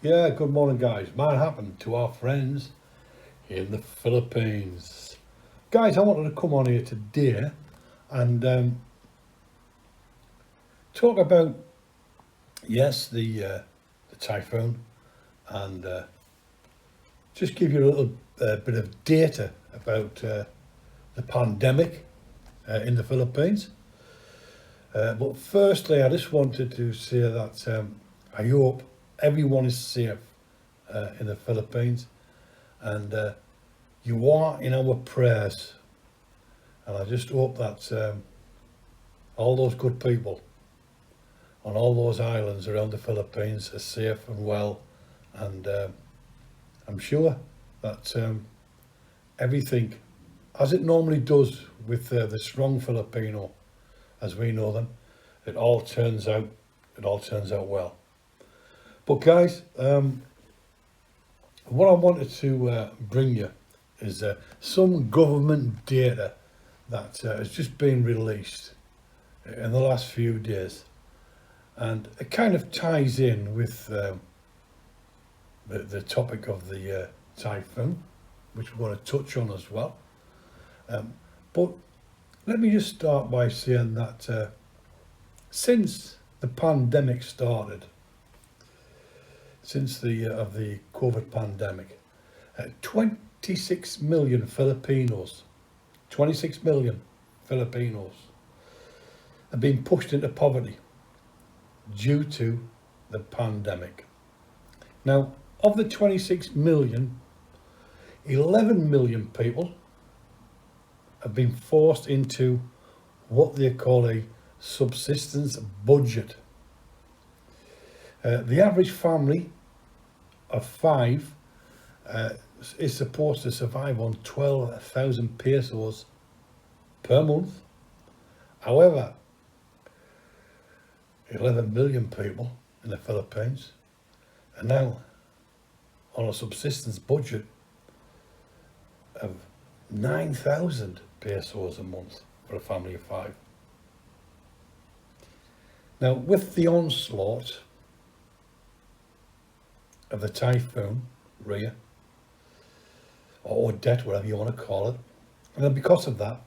Yeah, good morning, guys. Might happen to our friends in the Philippines. Guys, I wanted to come on here today and talk about, yes, the typhoon, and just give you a little bit of data about the pandemic in the Philippines. But firstly, I just wanted to say that I hope everyone is safe in the Philippines, and you are in our prayers. And I just hope that all those good people on all those islands around the Philippines are safe and well. And I'm sure that everything, as it normally does with the strong Filipino, as we know them, it all turns out well. But guys, what I wanted to bring you is some government data that has just been released in the last few days, and it kind of ties in with the topic of the typhoon, which we're going to touch on as well. But let me just start by saying that since the pandemic started, since the COVID pandemic, 26 million Filipinos, 26 million Filipinos have been pushed into poverty due to the pandemic. Now, of the 26 million, 11 million people have been forced into what they call a subsistence budget. The average family of five is supposed to survive on 12,000 pesos per month. However, 11 million people in the Philippines are now on a subsistence budget of 9,000 pesos a month for a family of five. Now, with the onslaught of the typhoon, Ria, or ODETTE, whatever you want to call it, and then because of that,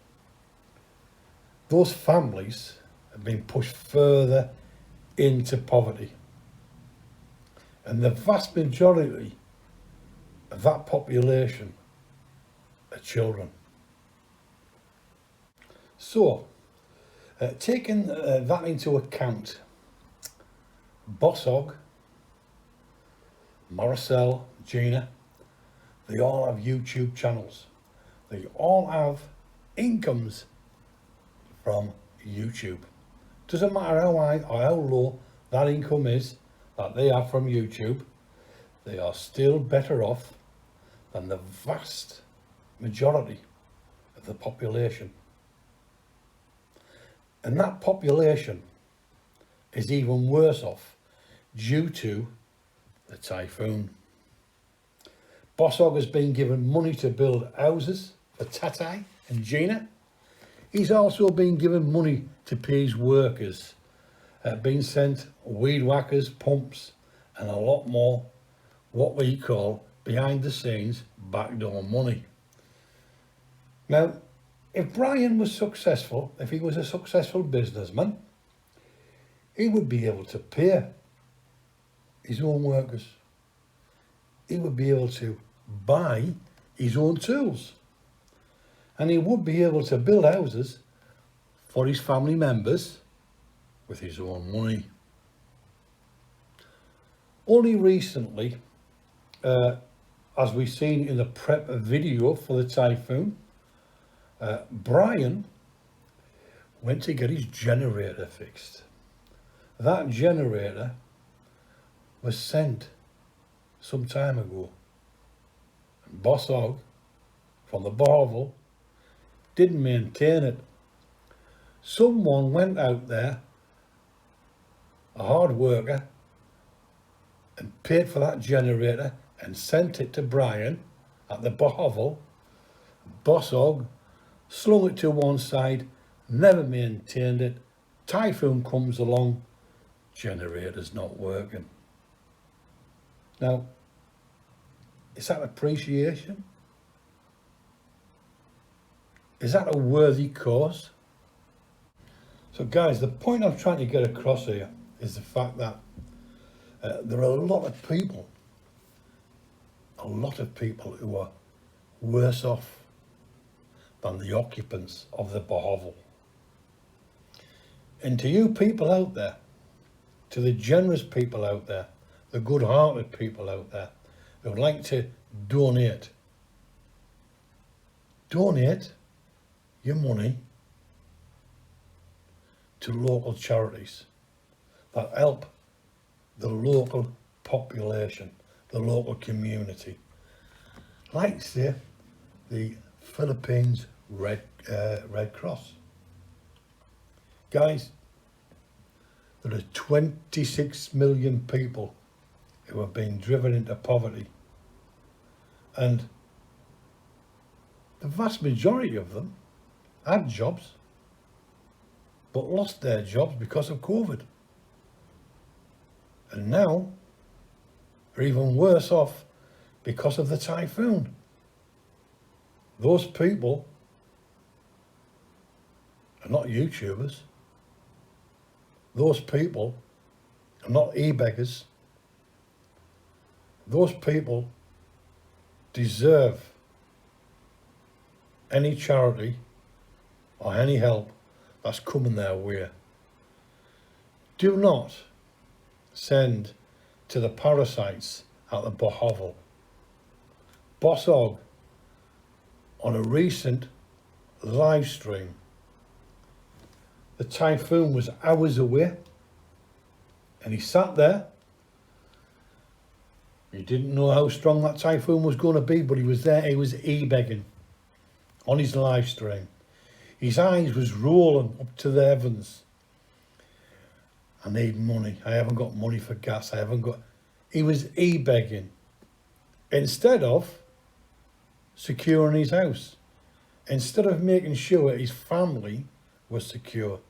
those families have been pushed further into poverty. And the vast majority of that population are children. So, taking that into account, Bosshog, Maricel, Gina, they all have YouTube channels. They all have incomes from YouTube. Doesn't matter how high or how low that income is that they have from YouTube, they are still better off than the vast majority of the population. And that population is even worse off due to the typhoon. Bosshog has been given money to build houses for Tatai and Gina. He's also been given money to pay his workers, been sent weed whackers, pumps, and a lot more what we call behind the scenes backdoor money. Now, if Brian was successful, if he was a successful businessman, he would be able to pay his own workers. He would be able to buy his own tools. And he would be able to build houses for his family members with his own money. Only recently, as we've seen in the prep video for the typhoon, Brian went to get his generator fixed. That generator was sent some time ago. And Bosshog from the BOHOVEL didn't maintain it. Someone went out there, a hard worker, and paid for that generator and sent it to Brian at the BOHOVEL. Bosshog slung it to one side, never maintained it. Typhoon comes along, generator's not working. Now, is that appreciation? Is that a worthy cause? So guys, the point I'm trying to get across here is the fact that there are a lot of people who are worse off than the occupants of the Bohovel. And to you people out there, to the generous people out there, the good-hearted people out there who would like to donate your money to local charities that help the local population, the local community. Like say the Philippines Red Cross. Guys, there are 26 million people who have been driven into poverty, and the vast majority of them had jobs but lost their jobs because of COVID, and now are even worse off because of the typhoon. Those people are not YouTubers. Those people are not e-beggars. Those people deserve any charity or any help that's coming their way. Do not send to the parasites at the Bohovel. Bosshog, on a recent live stream, the typhoon was hours away and he sat there. He didn't know how strong that typhoon was going to be, but he was there, he was e-begging on his live stream. His eyes was rolling up to the heavens. I need money, I haven't got money for gas, he was e-begging instead of securing his house, instead of making sure his family was secure,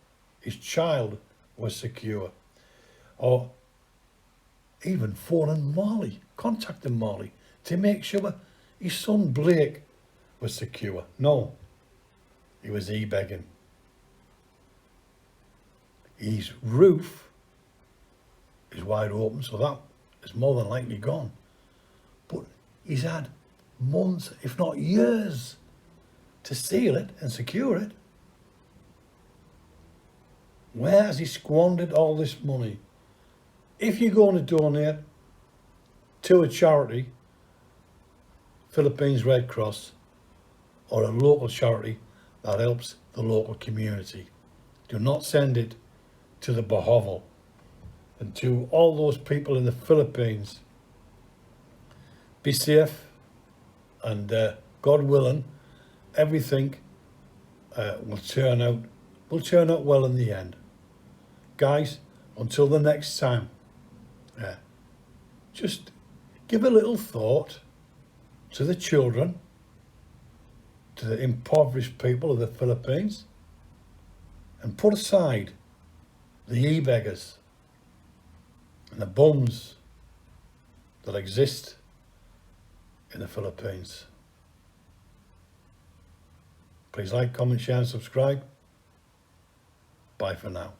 his child was secure, or even phoning Marley, contacting Marley to make sure his son Blake was secure. No, he was e-begging. His roof is wide open, so that is more than likely gone. But he's had months, if not years, to seal it and secure it. Where has he squandered all this money? If you're going to donate to a charity, Philippines Red Cross, or a local charity that helps the local community, do not send it to the Bohovel. And to all those people in the Philippines, be safe, and God willing, everything will turn out well in the end. Guys, until the next time, just give a little thought to the children, to the impoverished people of the Philippines, and put aside the e-beggars and the bums that exist in the Philippines. Please like, comment, share and subscribe. Bye for now.